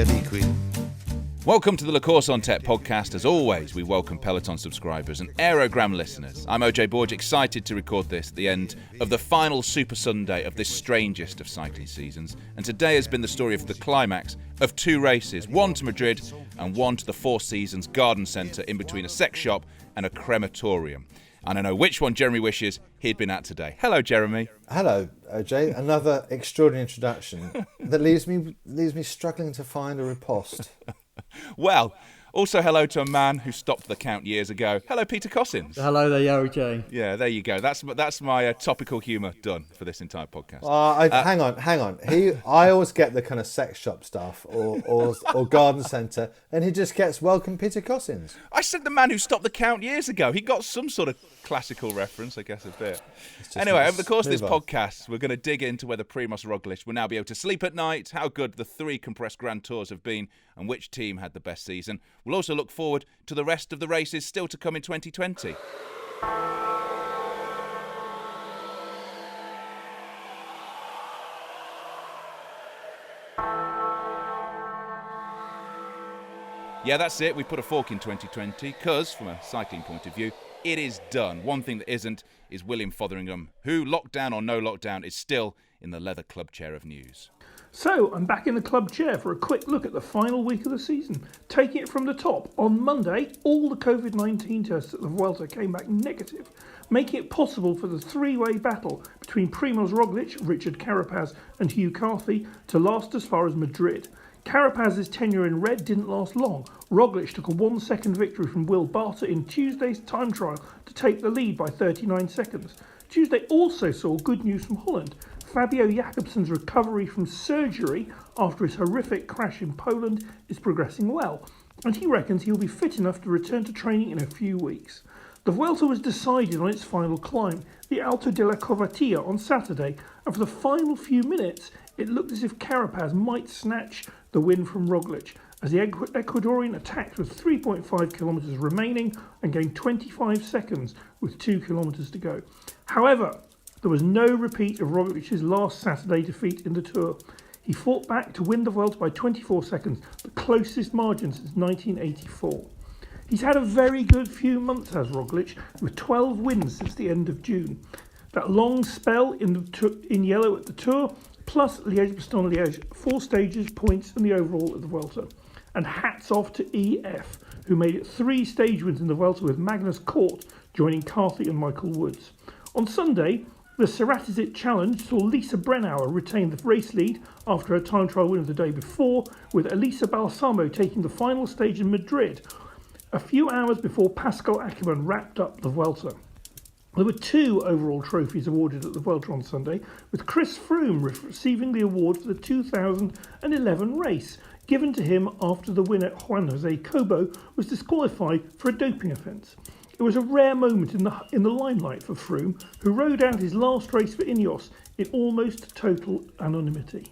via liquid. Welcome to the La Course on Tête podcast. As always, we welcome Peloton subscribers and Aérogramme listeners. I'm OJ Borg, excited to record this at the end of the final Super Sunday of this strangest of cycling seasons. And today has been the story of the climax of two races, one to Madrid and one to the Four Seasons Garden Centre in between a sex shop and a crematorium. And I know which one Jeremy wishes he'd been at today. Hello, Jeremy. Hello, OJ. Another extraordinary introduction that leaves me struggling to find a riposte. Well, also hello to a man who stopped the count years ago. Hello, Peter Cossins. Hello there, OJ. Yeah, there you go. That's my topical humour done for this entire podcast. Hang on. I always get the kind of sex shop stuff or garden centre, and he just gets welcome Peter Cossins. I said the man who stopped the count years ago. He got some sort of classical reference, I guess, a bit. Anyway, over the course of this podcast, we're going to dig into whether Primož Roglič will now be able to sleep at night, how good the three compressed Grand Tours have been, and which team had the best season. We'll also look forward to the rest of the races still to come in 2020. Yeah, that's it. We put a fork in 2020 because, from a cycling point of view, it is done. One thing that isn't is William Fotheringham, who, lockdown or no lockdown, is still in the leather club chair of news. So, I'm back in the club chair for a quick look at the final week of the season. Taking it from the top, on Monday, all the COVID-19 tests at the Vuelta came back negative, making it possible for the three-way battle between Primož Roglič, Richard Carapaz and Hugh Carthy to last as far as Madrid. Carapaz's tenure in red didn't last long. Roglič took a 1 second victory from Will Barter in Tuesday's time trial to take the lead by 39 seconds. Tuesday also saw good news from Holland. Fabio Jakobsen's recovery from surgery after his horrific crash in Poland is progressing well, and he reckons he'll be fit enough to return to training in a few weeks. The Vuelta was decided on its final climb, the Alto de la Covatilla, on Saturday, and for the final few minutes, it looked as if Carapaz might snatch the win from Roglič, as the Ecuadorian attacked with 3.5 kilometres remaining and gained 25 seconds with 2 kilometres to go. However, there was no repeat of Roglic's last Saturday defeat in the Tour. He fought back to win the Vuelta by 24 seconds, the closest margin since 1984. He's had a very good few months, has Roglič, with 12 wins since the end of June. That long spell in yellow at the Tour, plus Liège-Bastogne-Liège, 4 stages, points and the overall at the Vuelta. And hats off to EF, who made it 3 stage wins in the Vuelta with Magnus Cort joining Carthy and Michael Woods. On Sunday, the Ceratizit Challenge saw Lisa Brennauer retain the race lead after her time trial win of the day before, with Elisa Balsamo taking the final stage in Madrid, a few hours before Pascal Ackermann wrapped up the Vuelta. There were 2 overall trophies awarded at the Vuelta on Sunday, with Chris Froome receiving the award for the 2011 race, given to him after the winner Juan José Cobo was disqualified for a doping offence. It was a rare moment in the limelight for Froome, who rode out his last race for Ineos in almost total anonymity.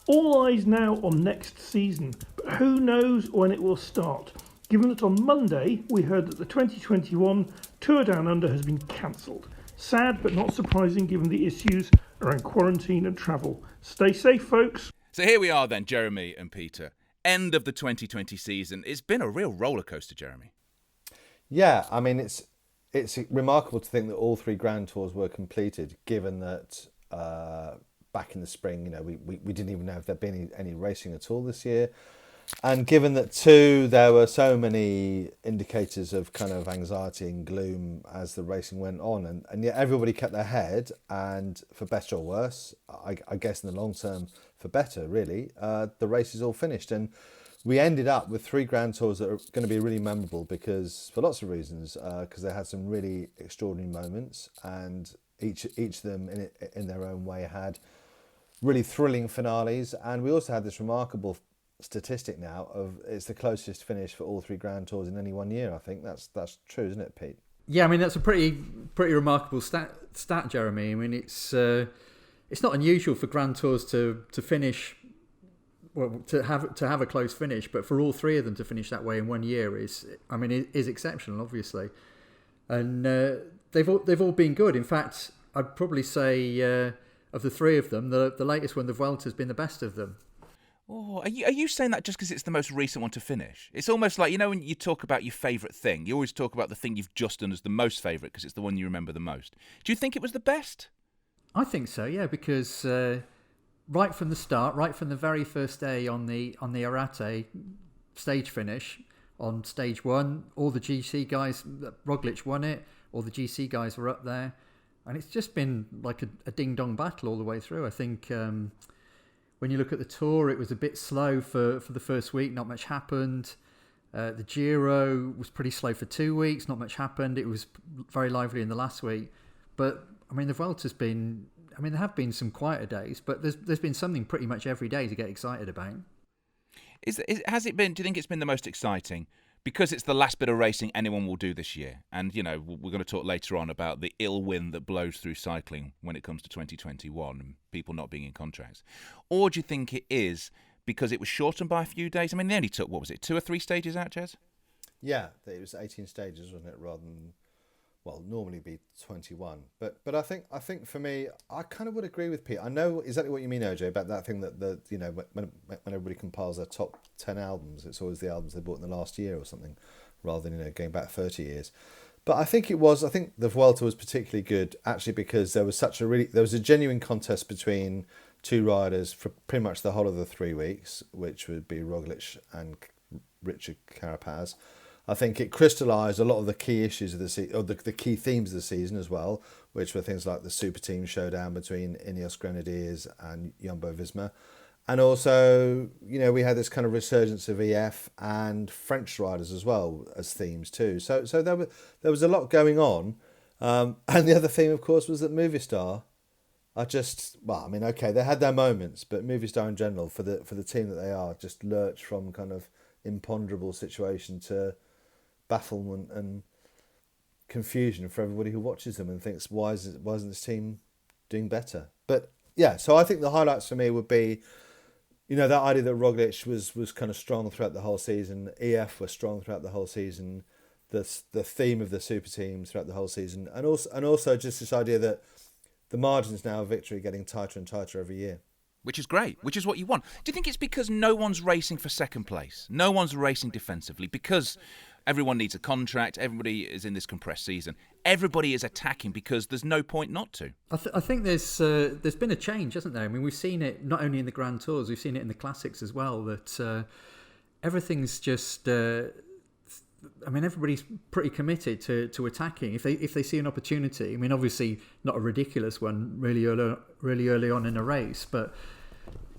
All eyes now on next season, but who knows when it will start, given that on Monday we heard that the 2021 Tour Down Under has been cancelled. Sad but not surprising given the issues around quarantine and travel. Stay safe, folks. So here we are then, Jeremy and Peter. End of the 2020 season. It's been a real roller coaster, Jeremy. Yeah, I mean, it's remarkable to think that all 3 Grand Tours were completed, given that back in the spring, we didn't even know if there'd been any racing at all this year. And given that too, there were so many indicators of kind of anxiety and gloom as the racing went on, and yet everybody kept their head, and for better or worse, I guess in the long term for better, really, the race is all finished, and we ended up with 3 Grand Tours that are going to be really memorable because for lots of reasons, because they had some really extraordinary moments, and each of them in their own way had really thrilling finales, and we also had this remarkable statistic now of it's the closest finish for all 3 Grand Tours in any one year. I think that's true, isn't it, Pete? Yeah, I mean that's a pretty remarkable stat, Jeremy. I mean it's not unusual for Grand Tours to finish, well, to have a close finish, but for all 3 of them to finish that way in 1 year is exceptional, obviously, and they've all been good. In fact, I'd probably say of the 3 of them, the latest one, the Vuelta, has been the best of them. Oh, are you saying that just because it's the most recent one to finish? It's almost like, when you talk about your favourite thing, you always talk about the thing you've just done as the most favourite because it's the one you remember the most. Do you think it was the best? I think so, yeah, because right from the start, right from the very first day on the Arate stage finish, on stage one, all the GC guys, Roglic won it, all the GC guys were up there, and it's just been like a ding-dong battle all the way through. I think when you look at the Tour, it was a bit slow for the first week, not much happened. The Giro was pretty slow for 2 weeks, not much happened. It was very lively in the last week. But, I mean, the Vuelta's been... I mean, there have been some quieter days, but there's been something pretty much every day to get excited about. Has it been... Do you think it's been the most exciting? Because it's the last bit of racing anyone will do this year. And, we're going to talk later on about the ill wind that blows through cycling when it comes to 2021 and people not being in contracts. Or do you think it is because it was shortened by a few days? I mean, they only took, 2 or 3 stages out, Jez? Yeah, it was 18 stages, wasn't it, rather than, normally be 21. But I think for me, I kind of would agree with Pete. I know exactly what you mean, OJ, about that thing that when everybody compiles their top 10 albums, it's always the albums they bought in the last year or something, rather than going back 30 years. But I think the Vuelta was particularly good actually because there was a genuine contest between two riders for pretty much the whole of the 3 weeks, which would be Roglic and Richard Carapaz. I think it crystallised a lot of the key issues of the season, or the key themes of the season as well, which were things like the super team showdown between Ineos Grenadiers and Jumbo-Visma. And also, we had this kind of resurgence of EF and French riders as well as themes too. So there was a lot going on. And the other theme, of course, was that Movistar they had their moments, but Movistar in general, for the team that they are, just lurched from kind of imponderable situation to bafflement and confusion for everybody who watches them and thinks, why isn't this team doing better? But yeah, so I think the highlights for me would be, that idea that Roglic was kind of strong throughout the whole season, EF was strong throughout the whole season, the theme of the super teams throughout the whole season, and also just this idea that the margins now of victory are getting tighter and tighter every year. Which is great, which is what you want. Do you think it's because no one's racing for second place? No one's racing defensively because everyone needs a contract, everybody is in this compressed season. Everybody is attacking because there's no point not to. I think there's been a change, hasn't there? I mean, we've seen it not only in the Grand Tours, we've seen it in the Classics as well, that everything's just... everybody's pretty committed to attacking. If they see an opportunity, obviously not a ridiculous one really early on in a race, but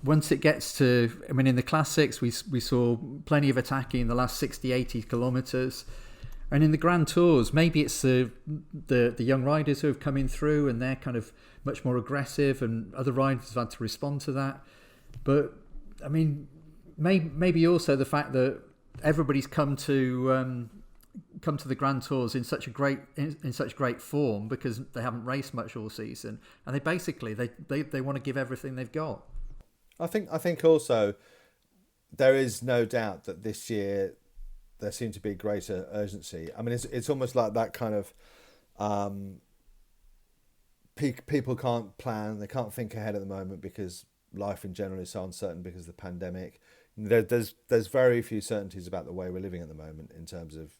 once it gets to, in the Classics, we saw plenty of attacking in the last 60, 80 kilometres. And in the Grand Tours, maybe it's the young riders who have come in through and they're kind of much more aggressive and other riders have had to respond to that. But, maybe also the fact that everybody's come to the Grand Tours in such great form because they haven't raced much all season, and they basically they want to give everything they've got. I think also there is no doubt that this year there seemed to be greater urgency. It's almost like that kind of people can't plan, they can't think ahead at the moment because life in general is so uncertain because of the pandemic. There's very few certainties about the way we're living at the moment in terms of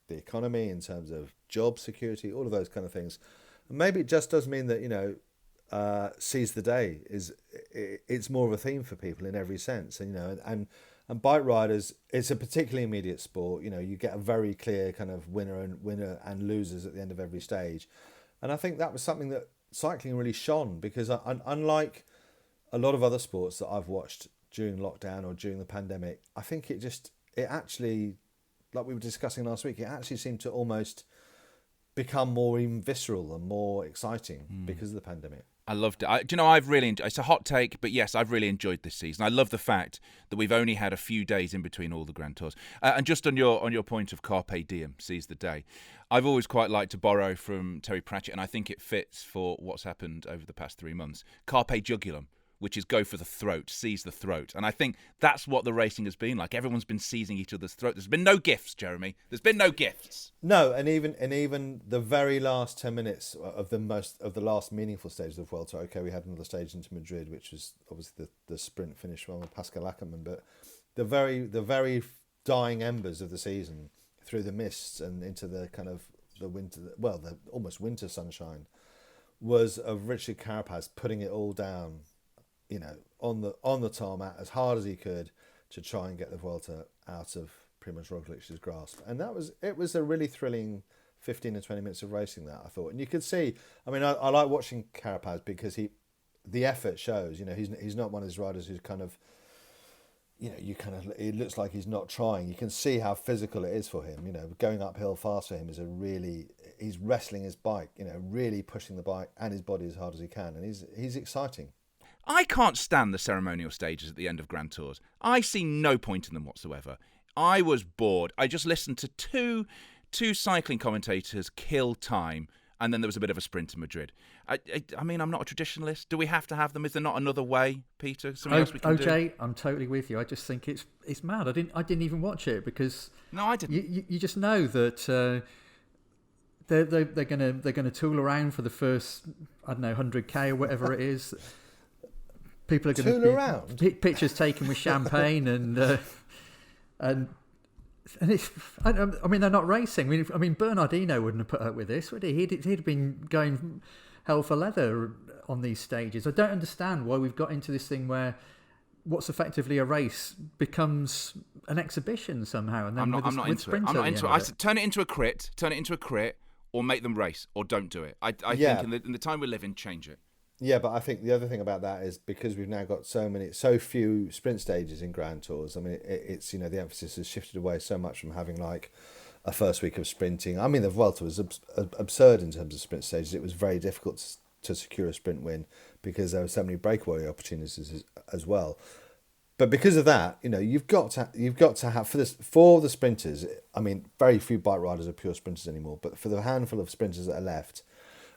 the economy, in terms of job security, all of those kind of things. And maybe it just does mean that seize the day it's more of a theme for people in every sense. And bike riders, it's a particularly immediate sport. You get a very clear kind of winner and losers at the end of every stage. And I think that was something that cycling really shone because unlike a lot of other sports that I've watched during lockdown or during the pandemic, I think it actually, like we were discussing last week, it actually seemed to almost become more even visceral and more exciting because of the pandemic. I loved it. I've really enjoyed, it's a hot take, but yes, I've really enjoyed this season. I love the fact that we've only had a few days in between all the Grand Tours. And just on your point of carpe diem, seize the day, I've always quite liked to borrow from Terry Pratchett, and I think it fits for what's happened over the past 3 months. Carpe jugulum. which is go for the throat, seize the throat. And I think that's what the racing has been like. Everyone's been seizing each other's throat. There's been no gifts, Jeremy. There's been no gifts. No, and even the very last 10 minutes of the last meaningful stage of the Vuelta. Okay, we had another stage into Madrid, which was obviously the sprint finish one with Pascal Ackermann, but the very dying embers of the season through the mists and into the kind of the winter, the almost winter sunshine, was of Richard Carapaz putting it all down, on the tarmac as hard as he could to try and get the Vuelta out of Primož Roglic's grasp. And it was a really thrilling 15 and 20 minutes of racing, that, I thought. And you could see, I like watching Carapaz because the effort shows. He's not one of these riders who's kind of, it looks like he's not trying. You can see how physical it is for him. Going uphill fast for him is he's wrestling his bike, really pushing the bike and his body as hard as he can. And he's exciting. I can't stand the ceremonial stages at the end of Grand Tours. I see no point in them whatsoever. I was bored. I just listened to two cycling commentators kill time, and then there was a bit of a sprint in Madrid. I mean, I'm not a traditionalist. Do we have to have them? Is there not another way, Peter? Something else we can do? OJ, I'm totally with you. I just think it's mad. I didn't even watch it because no, I didn't. You just know that they're gonna tool around for the first 100k or whatever it is. People are going to tool around. Pictures taken with champagne and it's. I mean, they're not racing. I mean, Bernardino wouldn't have put up with this, would he? He'd have been going hell for leather on these stages. I don't understand why we've got into this thing where what's effectively a race becomes an exhibition somehow. And then I'm not into it. I'm not into it. I said, turn it into a crit, or make them race, or don't do it. I think in the time we live in, change it. Yeah, but I think the other thing about that is because we've now got so few sprint stages in Grand Tours. I mean, it's the emphasis has shifted away so much from having like a first week of sprinting. I mean, the Vuelta was absurd in terms of sprint stages. It was very difficult to secure a sprint win because there were so many breakaway opportunities as well. But because of that, you've got to have for the sprinters. I mean, very few bike riders are pure sprinters anymore. But for the handful of sprinters that are left,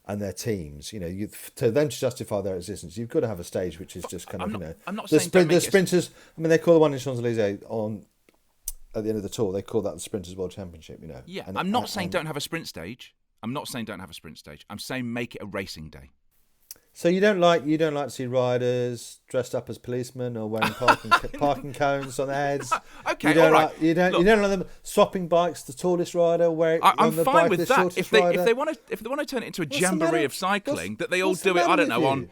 and their teams, to them to justify their existence, you've got to have a stage which is just kind of, I'm not saying the sprinters. I mean, they call the one in Champs-Élysées at the end of the tour. They call that the Sprinters World Championship. Yeah, I'm not saying don't have a sprint stage. I'm saying make it a racing day. So you don't like to see riders dressed up as policemen or wearing parking cones on their heads. Okay, you don't all right. Like, you don't like them swapping bikes. The tallest rider wearing. I'm the fine bike, with the that. If rider. they want to turn it into a jamboree of cycling, that they all do it. I don't know on.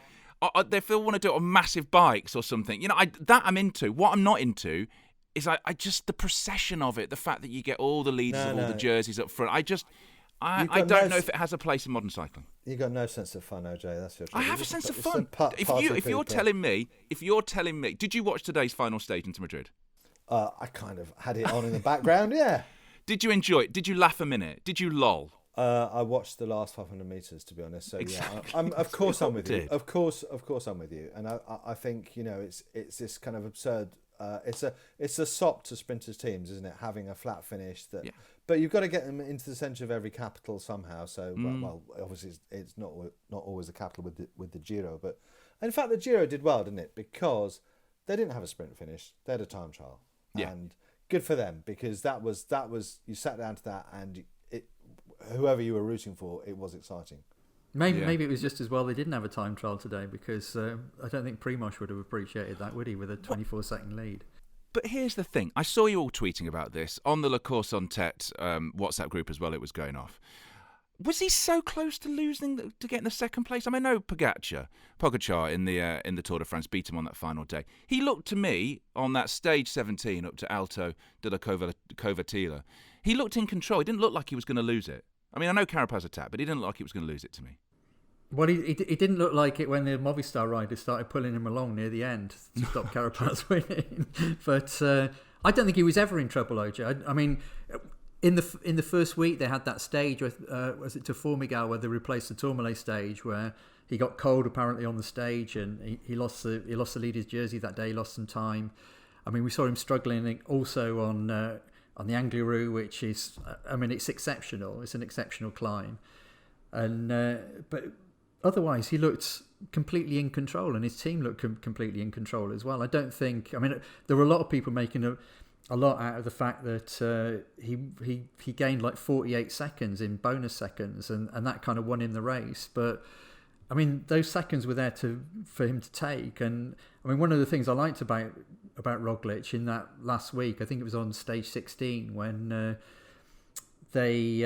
If they want to do it on massive bikes or something, that I'm into. What I'm not into is I just the procession of it. The fact that you get all the leaders of all the jerseys up front. I don't know if it has a place in modern cycling. You got no sense of fun, OJ. That's your trouble. I have a sense of fun. If you're telling me, did you watch today's final stage into Madrid? I kind of had it on in the background. Yeah. Did you enjoy it? Did you laugh a minute? Did you loll? I watched the last 500 meters, to be honest. So exactly. Yeah, of course I'm with you. Of course I'm with you. And I think it's this kind of absurd. It's a sop to sprinters' teams, isn't it? Having a flat finish that. Yeah. But you've got to get them into the centre of every capital somehow. So, well, obviously it's not always the capital with the Giro, but in fact the Giro did well, didn't it? Because they didn't have a sprint finish; they had a time trial, and good for them because that was you sat down to that, and whoever you were rooting for, it was exciting. Maybe it was just as well they didn't have a time trial today because I don't think Primož would have appreciated that, would he, with a 24-second lead. But here's the thing. I saw you all tweeting about this on the La Course on Tête WhatsApp group as well. It was going off. Was he so close to losing to getting the second place? I mean, I know Pogacar in the Tour de France beat him on that final day. He looked to me on that stage 17 up to Alto de la Covatilla. He looked in control. He didn't look like he was going to lose it. I mean, I know Carapaz attacked, but he didn't look like he was going to lose it to me. Well, he didn't look like it when the Movistar riders started pulling him along near the end to stop Carapaz winning. But I don't think he was ever in trouble, OJ. I mean, in the first week they had that stage, was it to Formigal, where they replaced the Tourmalet stage, where he got cold apparently on the stage and he lost the leader's jersey that day. He lost some time. I mean, we saw him struggling also on the Angliru, which is, I mean, it's exceptional. It's an exceptional climb, and but. Otherwise, he looked completely in control, and his team looked completely in control as well. I don't think. I mean, there were a lot of people making a lot out of the fact that he gained like 48 seconds in bonus seconds, and that kind of won him the race. But I mean, those seconds were there for him to take. And I mean, one of the things I liked about Roglic in that last week, I think it was on stage 16 when they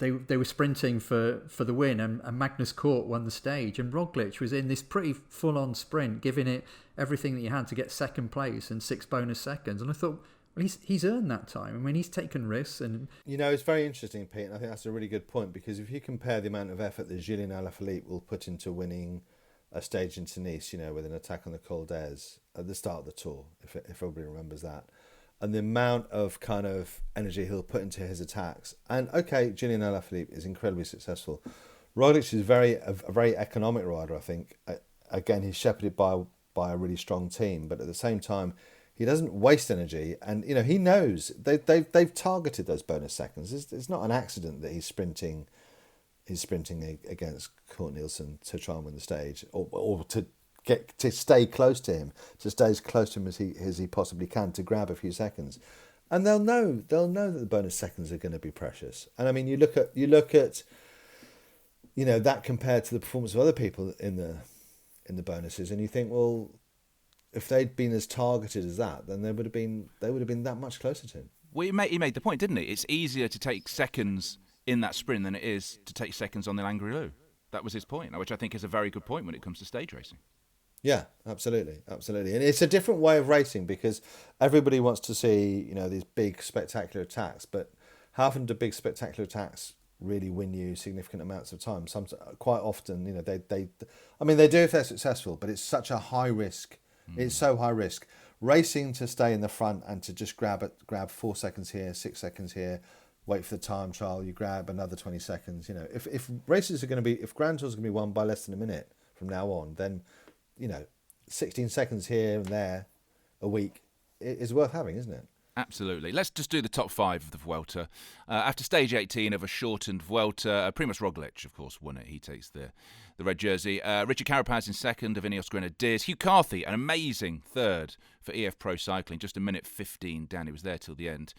were sprinting for the win, and Magnus Cort won the stage, and Roglic was in this pretty full-on sprint, giving it everything that he had to get second place and 6 bonus seconds. And I thought, well, he's earned that time. I mean, he's taken risks, and it's very interesting, Pete. And I think that's a really good point, because if you compare the amount of effort that Julien Alaphilippe will put into winning a stage in Nice, with an attack on the Col d'Ez at the start of the Tour, if everybody remembers that, and the amount of kind of energy he'll put into his attacks. And okay, Julien Alaphilippe is incredibly successful. Roglic is a very economic rider, I think. Again, he's shepherded by a really strong team, but at the same time, he doesn't waste energy. And he knows they've targeted those bonus seconds. It's not an accident that he's sprinting against Kurt Nielsen to try and win the stage, or to stay close to him, to stay as close to him as he possibly can, to grab a few seconds. And they'll know that the bonus seconds are going to be precious. And I mean, you look at that compared to the performance of other people in the bonuses, and you think, well, if they'd been as targeted as that, then they would have been that much closer to him. Well, he made the point, didn't he? It's easier to take seconds in that sprint than it is to take seconds on the Langrelou. That was his point, which I think is a very good point when it comes to stage racing. Yeah, absolutely. And it's a different way of racing, because everybody wants to see, these big spectacular attacks, but how often do big spectacular attacks really win you significant amounts of time? Quite often, they do if they're successful, but it's such a high risk. It's so high risk. Racing to stay in the front and to just grab 4 seconds here, 6 seconds here, wait for the time trial, you grab another 20 seconds. If races are going to be, if Grand Tours are going to be won by less than a minute from now on, then 16 seconds here and there a week is worth having, isn't it? Absolutely. Let's just do the top 5 of the Vuelta. After stage 18 of a shortened Vuelta, Primož Roglic, of course, won it. He takes the red jersey. Richard Carapaz in second of Ineos Grenadiers. Hugh Carthy, an amazing third for EF Pro Cycling, just a minute 15 down. He was there till the end.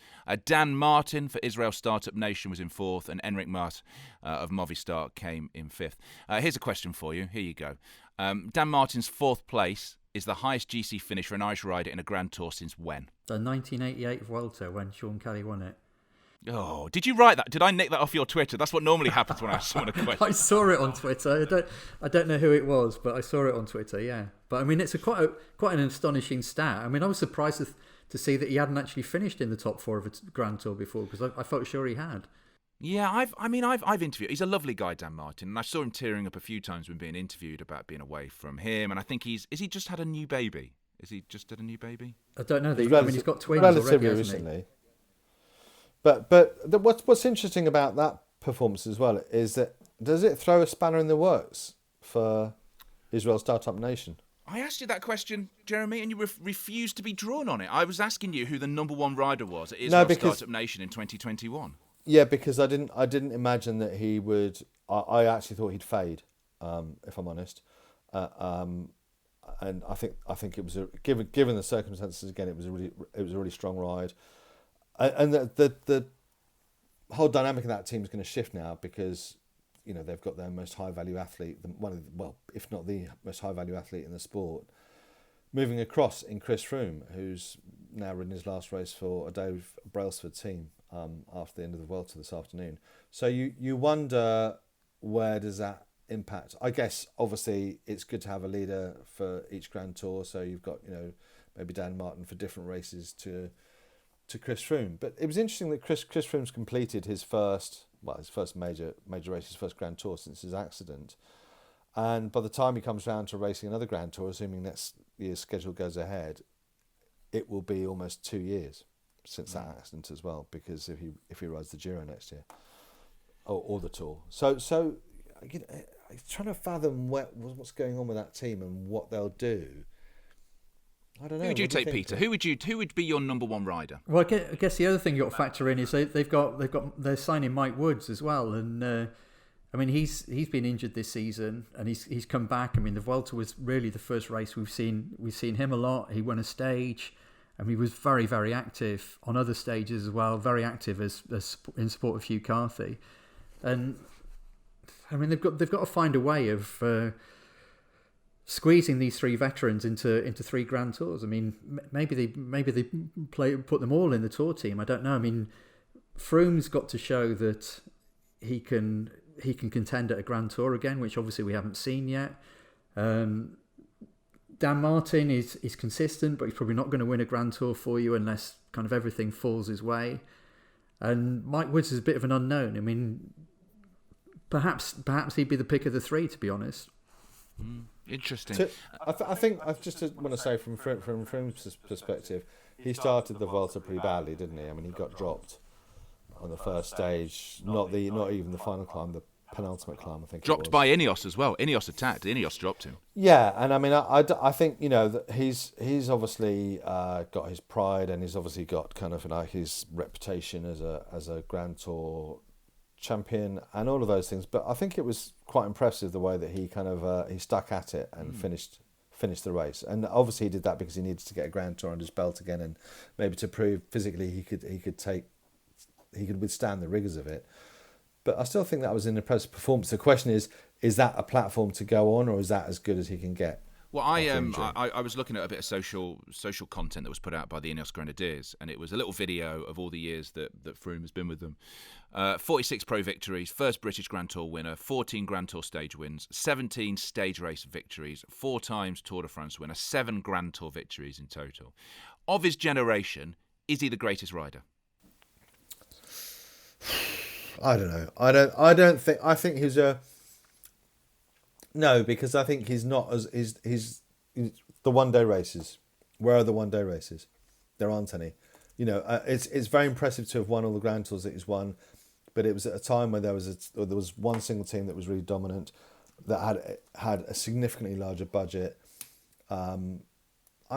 Dan Martin for Israel Startup Nation was in fourth, and Enric Mas of Movistar came in fifth. Here's a question for you. Here you go. Dan Martin's fourth place is the highest GC finish for an Irish rider in a Grand Tour since when? The 1988 Vuelta, when Sean Kelly won it. Oh, did you write that? Did I nick that off your Twitter? That's what normally happens when I ask someone a question. I saw it on Twitter. I don't know who it was, but I saw it on Twitter, yeah. But I mean, it's quite an astonishing stat. I mean, I was surprised to see that he hadn't actually finished in the top 4 of a Grand Tour before, because I felt sure he had. Yeah, I've interviewed. He's a lovely guy, Dan Martin, and I saw him tearing up a few times when being interviewed about being away from him. And I think is he just had a new baby? Is he just had a new baby? I don't know. He's got twins already, hasn't he? But what's interesting about that performance as well is that, does it throw a spanner in the works for Israel Startup Nation? I asked you that question, Jeremy, and you refused to be drawn on it. I was asking you who the number 1 rider was at Israel Startup Nation in 2021. Yeah, because I didn't imagine that he would. I actually thought he'd fade, if I'm honest. And I think it was given the circumstances again, it was a really strong ride, and the whole dynamic of that team is going to shift now, because they've got their most high value athlete, if not the most high value athlete in the sport, moving across in Chris Froome, who's now ridden his last race for a Dave Brailsford team after the end of the Vuelta this afternoon. So you wonder, where does that impact? I guess obviously it's good to have a leader for each Grand Tour, so you've got maybe Dan Martin for different races to Chris Froome. But it was interesting that Chris Froome's completed his first major race, his first Grand Tour since his accident. And by the time he comes round to racing another Grand Tour, assuming next year's schedule goes ahead, it will be almost 2 years since that accident as well, because if he rides the Giro next year, or the Tour. So I'm trying to fathom what's going on with that team and what they'll do. I don't know. Who would you take, Peter? Who would be your number 1 rider? Well, I guess the other thing you've got to factor in is they're signing Mike Woods as well, and I mean, he's been injured this season, and he's come back. I mean, the Vuelta was really the first race we've seen him a lot. He won a stage, and he was very, very active on other stages as well. Very active as in support of Hugh Carthy, and I mean they've got to find a way of squeezing these three veterans into three Grand Tours. I mean, maybe they put them all in the Tour team. I don't know. I mean, Froome's got to show that he can contend at a Grand Tour again, which obviously we haven't seen yet. Dan Martin is consistent, but he's probably not going to win a Grand Tour for you unless kind of everything falls his way. And Mike Woods is a bit of an unknown. I mean, perhaps he'd be the pick of the three, to be honest. Interesting. I think I just want to say from Froome's perspective, he started the Vuelta pretty badly, didn't he? I mean, he got dropped on the first stage, not even the final climb, the penultimate climb, I think. Dropped by Ineos as well. Ineos attacked. Ineos dropped him. Yeah, and I mean, I think, you know, that he's obviously got his pride, and he's obviously got kind of like his reputation as a Grand Tour champion and all of those things. But I think it was quite impressive the way that he kind of he stuck at it and finished the race. And obviously he did that because he needed to get a Grand Tour under his belt again, and maybe to prove physically he could withstand the rigours of it. But I still think that was an impressive performance. The question is that a platform to go on, or is that as good as he can get? Well, I was looking at a bit of social content that was put out by the Ineos Grenadiers, and it was a little video of all the years that Froome has been with them. 46 pro victories, first British Grand Tour winner, 14 Grand Tour stage wins, 17 stage race victories, 4 times Tour de France winner, 7 Grand Tour victories in total. Of his generation, is he the greatest rider? I don't know. I don't think. I think he's no, because I think he's not as he's the one-day races. Where are the one-day races? There aren't any. You know, it's very impressive to have won all the Grand Tours that he's won, but it was at a time where there was one single team that was really dominant, that had a significantly larger budget. I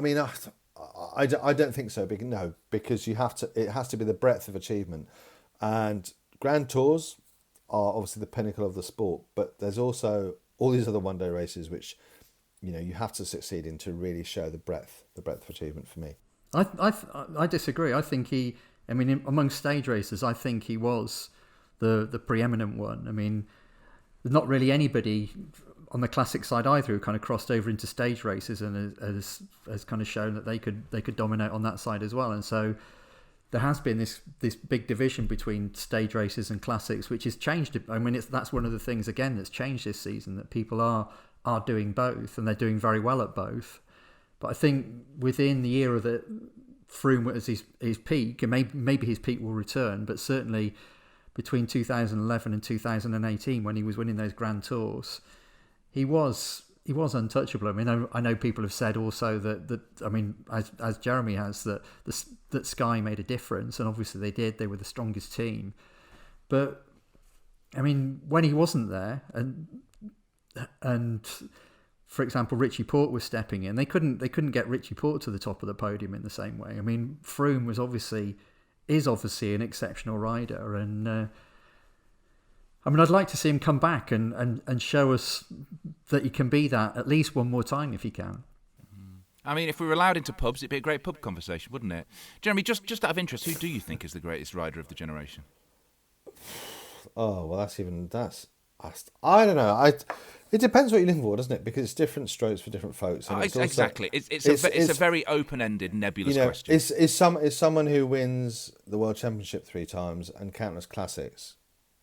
mean, I don't think so. Because it has to be the breadth of achievement, and Grand Tours are obviously the pinnacle of the sport, but there's also all these other one-day races which, you know, you have to succeed in to really show the breadth of achievement for me. I disagree. I think among stage racers, I think he was the preeminent one. I mean, there's not really anybody on the classic side either who kind of crossed over into stage races and has kind of shown that they could dominate on that side as well. And so there has been this big division between stage races and classics, which has changed. I mean, that's one of the things again that's changed this season, that people are doing both, and they're doing very well at both. But I think within the era that Froome was his peak, and maybe his peak will return, but certainly between 2011 and 2018, when he was winning those Grand Tours, he was untouchable. I mean, I know people have said also that I mean, as Jeremy has, that Sky made a difference, and obviously they did. They were the strongest team, but I mean, when he wasn't there, and for example, Richie Porte was stepping in, they couldn't get Richie Porte to the top of the podium in the same way. I mean, Froome is obviously an exceptional rider, and I mean, I'd like to see him come back and show us that he can be that at least one more time if he can. I mean, if we were allowed into pubs, it'd be a great pub conversation, wouldn't it? Jeremy, just out of interest, who do you think is the greatest rider of the generation? Oh, well, I don't know. It depends what you're looking for, doesn't it? Because it's different strokes for different folks. And exactly. It's a very open-ended, nebulous question. Is someone who wins the World Championship 3 times and countless classics,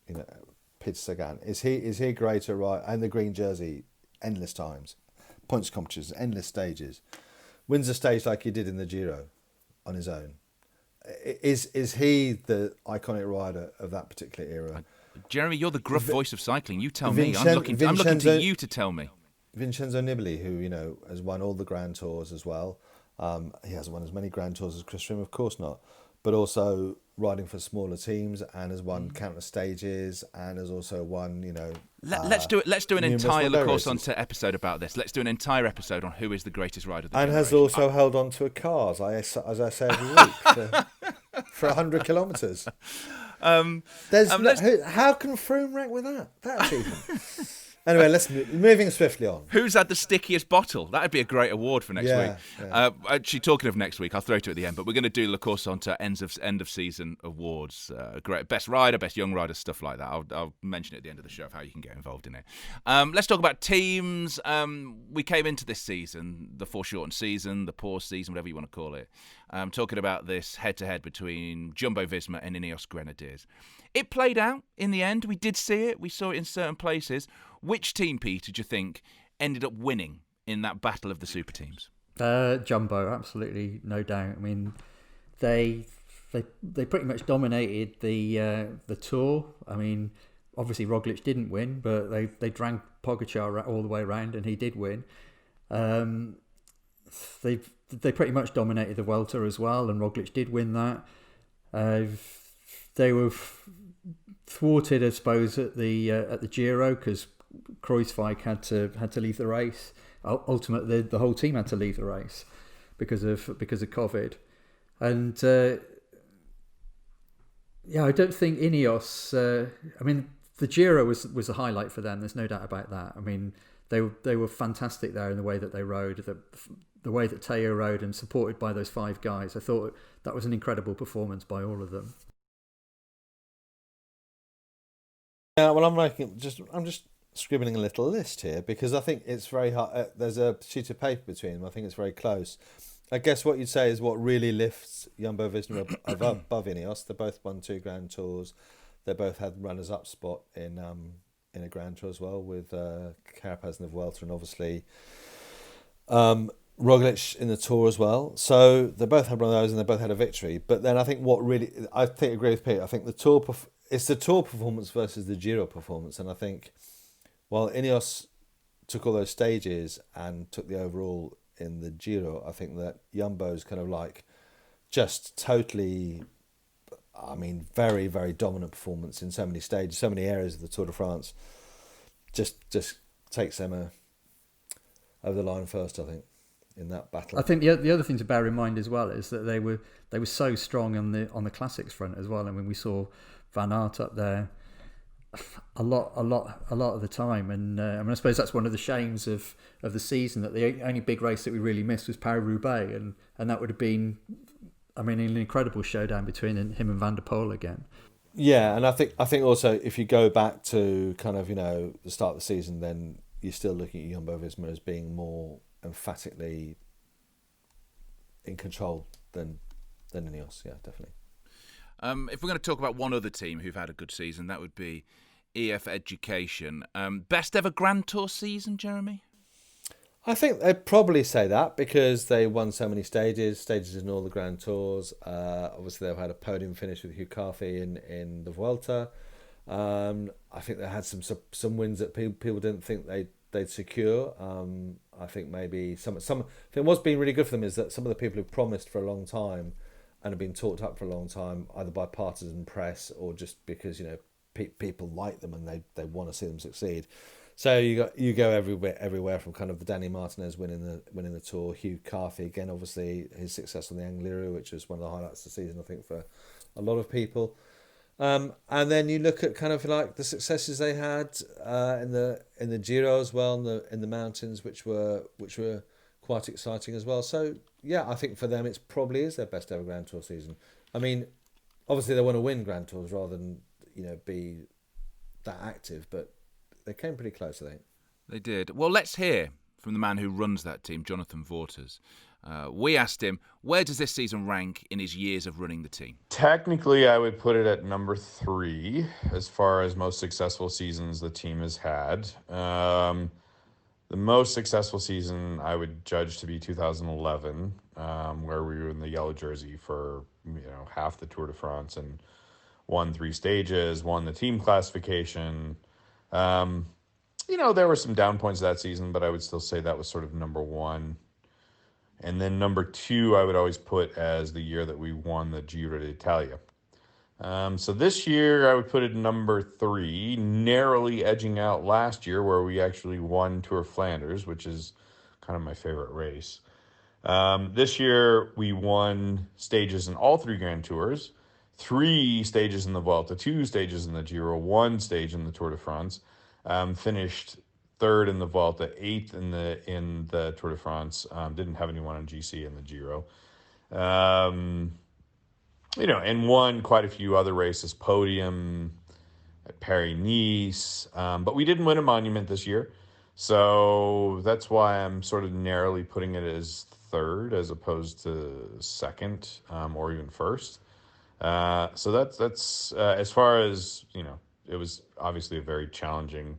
you know, Peter Sagan, is he a greater rider? And the green jersey, endless times, points competitions, endless stages, wins a stage like he did in the Giro on his own. Is he the iconic rider of that particular era? Jeremy, you're the gruff voice of cycling. You tell me. I'm looking to you to tell me. Vincenzo Nibali, who, you know, has won all the Grand Tours as well. He hasn't won as many Grand Tours as Chris Froome, of course not, but also riding for smaller teams, and has won countless stages, and has also won, you know. Let's do an entire La Course on Tête episode about this. Let's do an entire episode on who is the greatest rider of the generation. And has also held on to a car, as I say every week, for 100 kilometres. How can Froome rank with that achievement? Anyway, let's moving swiftly on. Who's had the stickiest bottle? That'd be a great award for next week. Yeah. Actually, talking of next week, I'll throw to it at the end, but we're going to do La Course on to end of season awards. Great best rider, best young rider, stuff like that. I'll mention it at the end of the show of how you can get involved in it. Let's talk about teams. We came into this season, the foreshortened season, the pause season, whatever you want to call it, talking about this head-to-head between Jumbo-Visma and Ineos Grenadiers. It played out in the end. We did see it. We saw it in certain places. Which team, Peter, do you think ended up winning in that battle of the super teams? Jumbo, absolutely, no doubt. I mean, they pretty much dominated the Tour. I mean, obviously Roglic didn't win, but they drank Pogačar all the way around, and he did win. They pretty much dominated the Vuelta as well, and Roglic did win that. They were thwarted, I suppose, at the Giro because Kruijswijk had to leave the race. Ultimately, the whole team had to leave the race because of COVID, and I don't think Ineos. I mean, the Giro was a highlight for them. There's no doubt about that. I mean, they were fantastic there in the way that they rode, the way that Teo rode, and supported by those 5 guys. I thought that was an incredible performance by all of them. Yeah, well, I'm just scribbling a little list here because I think it's very hard. There's a sheet of paper between them. I think it's very close. I guess what you'd say is what really lifts Jumbo-Visma above Ineos. They both won 2 Grand Tours. They both had runners-up spot in a Grand Tour as well with Carapaz in the Vuelta and obviously Roglic in the Tour as well. So they both had one of those and they both had a victory. But then I think I agree with Peter. I think it's the Tour performance versus the Giro performance, and I think while Ineos took all those stages and took the overall in the Giro, I think that Jumbo's kind of like just totally, I mean, very, very dominant performance in so many stages, so many areas of the Tour de France, just takes them over the line first, I think, in that battle. I think the other thing to bear in mind as well is that they were so strong on the classics front as well. I mean, we saw Van Aert up there a lot of the time, and I mean, I suppose that's one of the shames of the season, that the only big race that we really missed was Paris-Roubaix, and that would have been, I mean, an incredible showdown between him and Van der Poel again. Yeah, and I think also if you go back to kind of the start of the season, then you're still looking at Jumbo-Visma as being more emphatically in control than Ineos. Yeah, definitely. If we're going to talk about one other team who've had a good season, that would be EF Education. Best ever Grand Tour season, Jeremy? I think they'd probably say that because they won so many stages in all the Grand Tours. Obviously, they've had a podium finish with Hugh Carthy in the Vuelta. I think they had some wins that people didn't think they'd secure. I think maybe some. I think what's been really good for them is that some of the people who promised for a long time and have been talked up for a long time, either by partisan press or just because people like them and they want to see them succeed. So you go everywhere from kind of the Danny Martinez winning the Tour, Hugh Carthy again, obviously his success on the Angliru, which was one of the highlights of the season, I think, for a lot of people. And then you look at kind of like the successes they had in the Giro as well, in the mountains, which were quite exciting as well. So yeah, I think for them it probably is their best ever Grand Tour season. I mean, obviously they want to win Grand Tours rather than be that active, but they came pretty close, I think. They did. Well, let's hear from the man who runs that team, Jonathan Vaughters. We asked him, where does this season rank in his years of running the team? Technically, I would put it at number 3 as far as most successful seasons the team has had. The most successful season I would judge to be 2011, where we were in the yellow jersey for half the Tour de France and won 3 stages, won the team classification. There were some down points that season, but I would still say that was sort of number 1. And then number 2, I would always put as the year that we won the Giro d'Italia. So this year, I would put it number 3, narrowly edging out last year, where we actually won Tour of Flanders, which is kind of my favorite race. This year, we won stages in all 3 Grand Tours, 3 stages in the Vuelta, 2 stages in the Giro, 1 stage in the Tour de France. Finished 3rd in the Vuelta, 8th in the Tour de France. Didn't have anyone on GC in the Giro. And won quite a few other races, podium at Paris-Nice. But we didn't win a monument this year. So that's why I'm sort of narrowly putting it as 3rd as opposed to 2nd or even 1st. So that's as far as, it was obviously a very challenging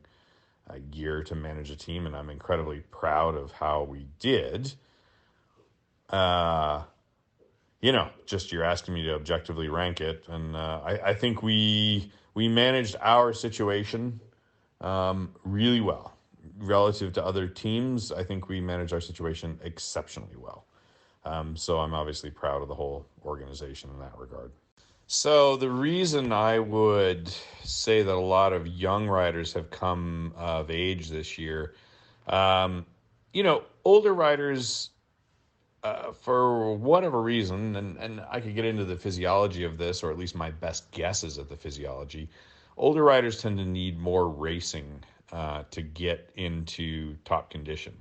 year to manage a team, and I'm incredibly proud of how we did. Just you're asking me to objectively rank it, and I think we managed our situation really well. Relative to other teams, I think we managed our situation exceptionally well. So I'm obviously proud of the whole organization in that regard. So the reason I would say that a lot of young riders have come of age this year, older riders, for whatever reason, and I could get into the physiology of this, or at least my best guesses at the physiology, older riders tend to need more racing to get into top condition.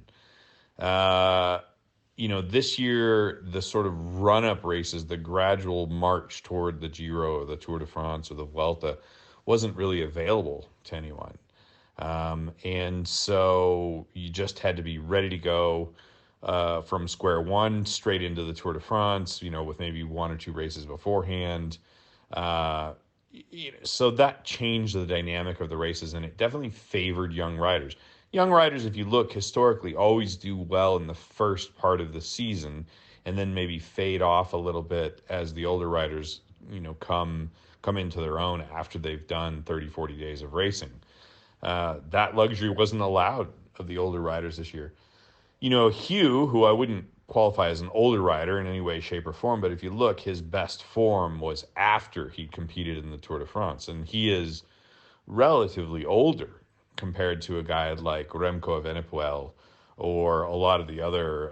This year, the sort of run-up races, the gradual march toward the Giro or the Tour de France or the Vuelta wasn't really available to anyone. And so you just had to be ready to go from square one straight into the Tour de France, with maybe 1 or 2 races beforehand. So that changed the dynamic of the races, and it definitely favored young riders. Young riders, if you look historically, always do well in the first part of the season and then maybe fade off a little bit as the older riders, come into their own after they've done 30, 40 days of racing. That luxury wasn't allowed of the older riders this year. Hugh, who I wouldn't qualify as an older rider in any way, shape, or form, but if you look, his best form was after he competed in the Tour de France, and he is relatively older compared to a guy like Remco Evenepoel or a lot of the other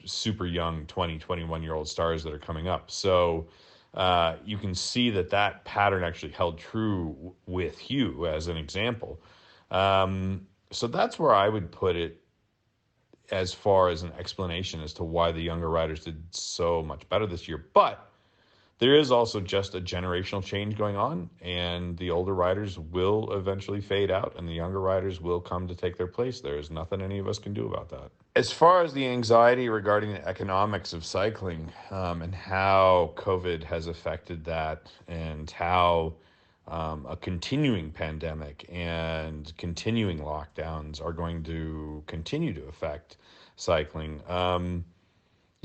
super young 20, 21-year-old stars that are coming up. So you can see that pattern actually held true with Hugh as an example. So that's where I would put it as far as an explanation as to why the younger riders did so much better this year. But there is also just a generational change going on, and the older riders will eventually fade out, and the younger riders will come to take their place. There is nothing any of us can do about that. As far as the anxiety regarding the economics of cycling and how COVID has affected that, and how a continuing pandemic and continuing lockdowns are going to continue to affect cycling.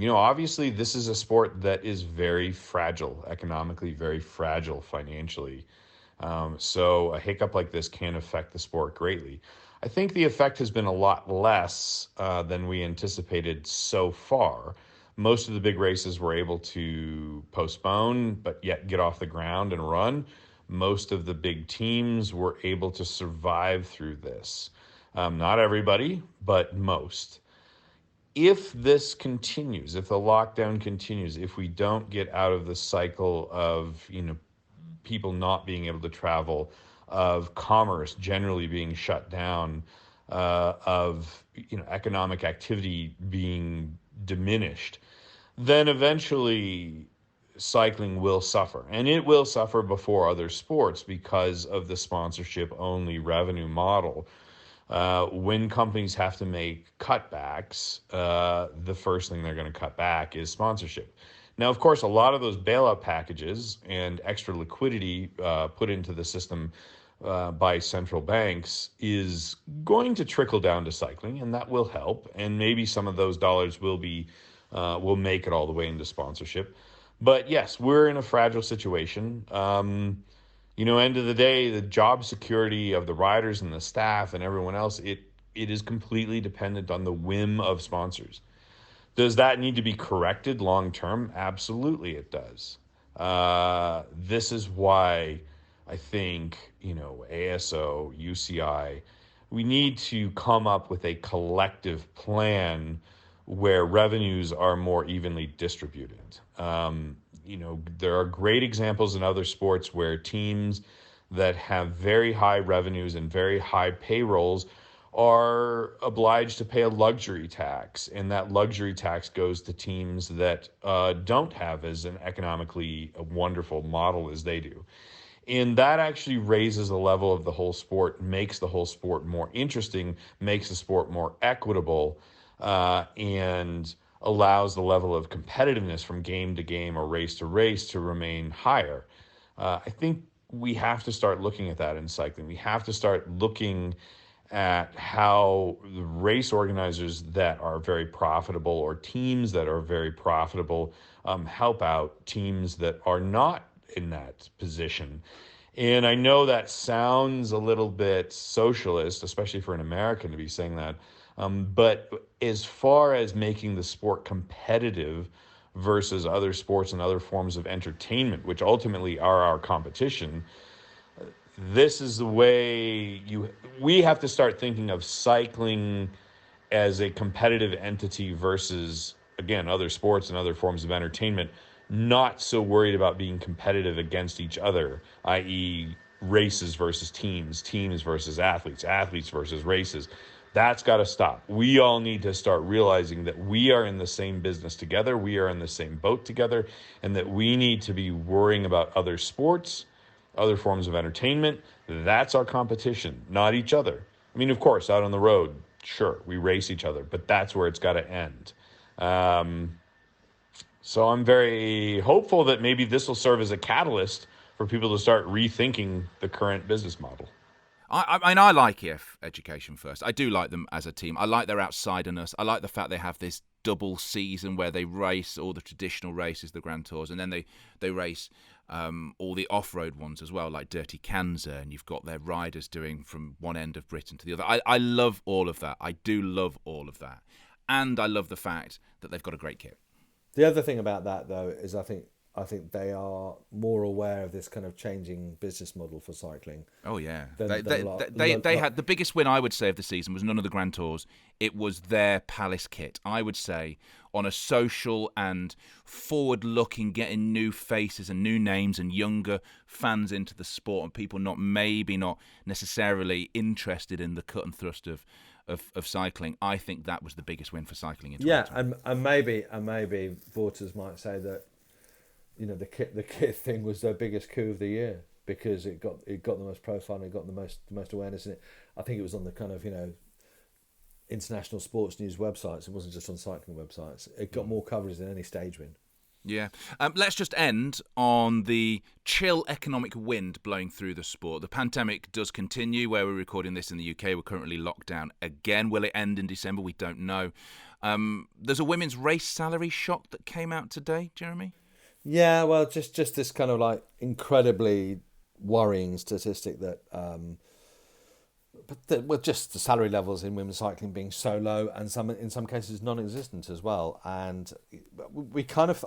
Obviously this is a sport that is very fragile economically, very fragile financially. So a hiccup like this can affect the sport greatly. I think the effect has been a lot less than we anticipated so far. Most of the big races were able to postpone, but yet get off the ground and run. Most of the big teams were able to survive through this. Not everybody, but most. If this continues, if the lockdown continues, if we don't get out of the cycle of, people not being able to travel, of commerce generally being shut down, of, economic activity being diminished, then eventually cycling will suffer. And it will suffer before other sports because of the sponsorship-only revenue model. When companies have to make cutbacks, the first thing they're going to cut back is sponsorship. Now, of course, a lot of those bailout packages and extra liquidity put into the system by central banks is going to trickle down to cycling, and that will help. And maybe some of those dollars will make it all the way into sponsorship. But yes, we're in a fragile situation. End of the day, the job security of the riders and the staff and everyone else, it is completely dependent on the whim of sponsors. Does that need to be corrected long term? Absolutely it does. This is why I think, ASO, UCI, we need to come up with a collective plan where revenues are more evenly distributed. there are great examples in other sports where teams that have very high revenues and very high payrolls are obliged to pay a luxury tax, and that luxury tax goes to teams that don't have as an economically wonderful model as they do. And that actually raises the level of the whole sport, makes the whole sport more interesting, makes the sport more equitable, and allows the level of competitiveness from game to game or race to race to remain higher. I think we have to start looking at that in cycling. We have to start looking at how the race organizers that are very profitable or teams that are very profitable help out teams that are not in that position. And I know that sounds a little bit socialist, especially for an American to be saying that. But as far as making the sport competitive versus other sports and other forms of entertainment, which ultimately are our competition, this is the way we have to start thinking of cycling as a competitive entity versus, again, other sports and other forms of entertainment, not so worried about being competitive against each other, i.e. races versus teams, teams versus athletes, athletes versus races. That's got to stop. We all need to start realizing that we are in the same business together, we are in the same boat together, and that we need to be worrying about other sports, other forms of entertainment. That's our competition, not each other. I mean, of course, out on the road, sure, we race each other, but that's where it's got to end. So I'm very hopeful that maybe this will serve as a catalyst for people to start rethinking the current business model. I mean, I like EF Education First. I do like them as a team. I like their outsiderness. I like the fact they have this double season where they race all the traditional races, the Grand Tours, and then they race all the off-road ones as well, like Dirty Kansas, and you've got their riders doing from one end of Britain to the other. I love all of that. I do love all of that. And I love the fact that they've got a great kit. The other thing about that, though, is I think they are more aware of this kind of changing business model for cycling. Oh yeah, they had the biggest win I would say of the season was none of the Grand Tours. It was their Palace kit. I would say on a social and forward-looking, getting new faces and new names and younger fans into the sport, and people not necessarily interested in the cut and thrust of cycling. I think that was the biggest win for cycling in 2020. Yeah, and maybe Vaughters might say that, you know, the kit thing was their biggest coup of the year because it got the most profile and it got the most awareness in it. I think it was on the kind of, you know, international sports news websites. It wasn't just on cycling websites. It got more coverage than any stage win. Yeah. Let's just end on the chill economic wind blowing through the sport. The pandemic does continue. Where we're recording this in the UK, we're currently locked down again. Will it end in December? We don't know. There's a women's race salary shock that came out today, Jeremy. Yeah, well, just this kind of like incredibly worrying statistic that, with just the salary levels in women's cycling being so low, and in some cases non-existent as well. And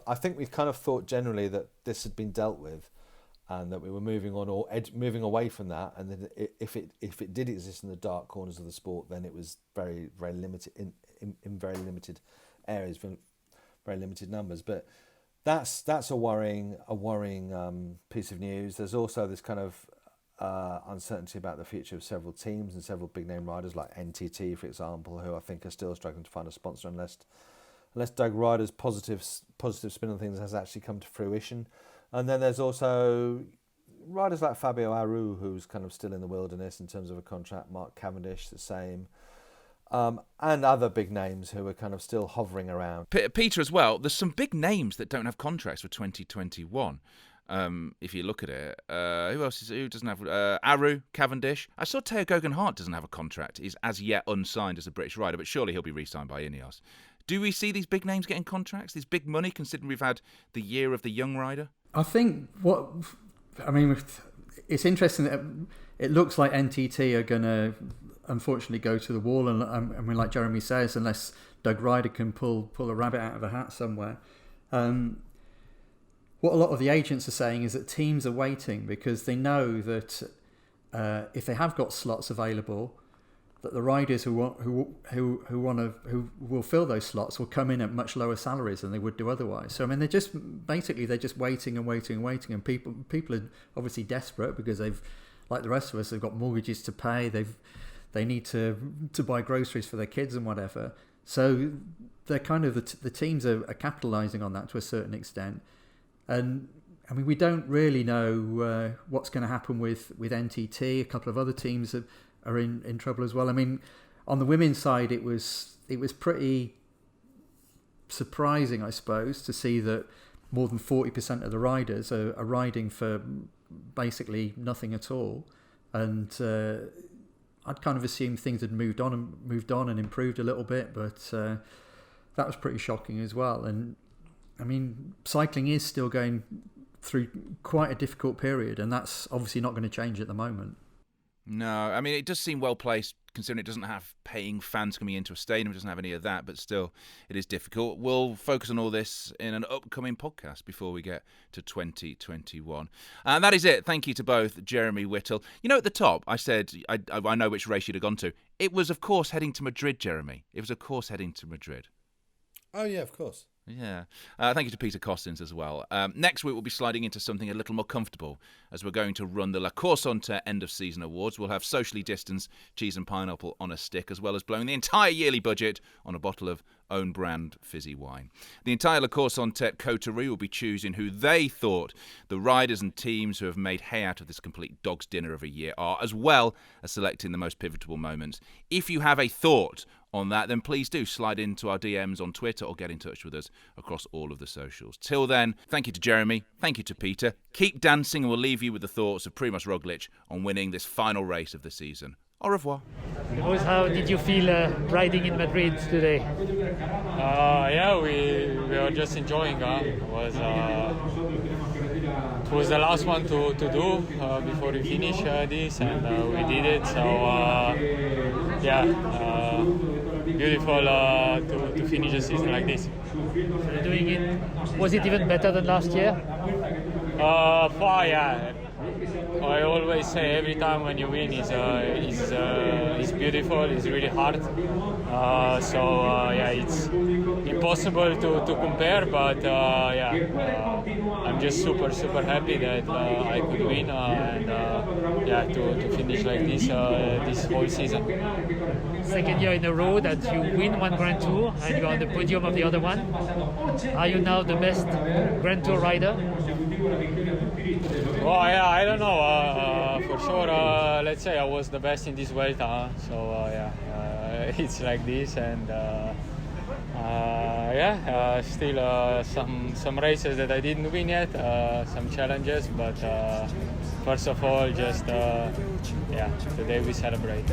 I think we've kind of thought generally that this had been dealt with, and that we were moving on or moving away from that. And that if it did exist in the dark corners of the sport, then it was very, very limited in very limited areas, very limited numbers. But that's a worrying piece of news. There's also this kind of uncertainty about the future of several teams and several big name riders like NTT, for example, who I think are still struggling to find a sponsor unless Doug Ryder's positive spin on things has actually come to fruition. And then there's also riders like Fabio Aru, who's kind of still in the wilderness in terms of a contract. Mark Cavendish, the same. And other big names who are kind of still hovering around. Peter as well, there's some big names that don't have contracts for 2021. If you look at it, who doesn't have Aru, Cavendish? I saw Teo Geoghegan-Hart doesn't have a contract. He's as yet unsigned as a British rider, but surely he'll be re-signed by Ineos. Do we see these big names getting contracts? These big money, considering we've had the year of the young rider? I think it's interesting that it looks like NTT are going to unfortunately go to the wall, and I mean, like Jeremy says, unless Doug Ryder can pull a rabbit out of a hat somewhere. What a lot of the agents are saying is that teams are waiting because they know that if they have got slots available, the riders who will fill those slots will come in at much lower salaries than they would do otherwise. So I mean, they're just waiting and people are obviously desperate because they've, like the rest of us, they've got mortgages to pay. They need to buy groceries for their kids and whatever. So they're kind of the teams are capitalising on that to a certain extent. And I mean, we don't really know what's going to happen with NTT. A couple of other teams are in trouble as well. I mean, on the women's side, it was pretty surprising, I suppose, to see that more than 40% of the riders are riding for basically nothing at all. And I'd kind of assumed things had moved on and improved a little bit, but that was pretty shocking as well. And I mean, cycling is still going through quite a difficult period, and that's obviously not going to change at the moment. No, I mean, it does seem well placed considering it doesn't have paying fans coming into a stadium. It doesn't have any of that, but still, it is difficult. We'll focus on all this in an upcoming podcast before we get to 2021. And that is it. Thank you to both Jeremy, Whittle. You know, at the top, I said I know which race you'd have gone to. It was, of course, heading to Madrid, Jeremy. It was, of course, heading to Madrid. Oh, yeah, of course. Yeah. Thank you to Peter Costins as well. Next week, we'll be sliding into something a little more comfortable as we're going to run the La Course on Tête end of season awards. We'll have socially distanced cheese and pineapple on a stick, as well as blowing the entire yearly budget on a bottle of own brand fizzy wine. The entire La Course on Tête coterie will be choosing who they thought the riders and teams who have made hay out of this complete dog's dinner of a year are, as well as selecting the most pivotal moments. If you have a thought on that, then please do slide into our DMs on Twitter or get in touch with us across all of the socials. Till then, thank you to Jeremy, thank you to Peter. Keep dancing, and we'll leave you with the thoughts of Primož Roglič on winning this final race of the season. Au revoir. How did you feel riding in Madrid today? Yeah, we were just enjoying. It was the last one to do before we finish this, and we did it. So beautiful to finish a season like this. So you're doing it. Was it even better than last year? Yeah. I always say every time when you win is beautiful. It's really hard. It's impossible to compare. But I'm just super happy that I could win to finish like this whole season. Second year in a row that you win one Grand Tour and you're on the podium of the other one. Are you now the best Grand Tour rider? Well, I don't know. For sure, let's say I was the best in this Vuelta. It's like this, and still some races that I didn't win yet, some challenges, but first of all, just today we celebrate.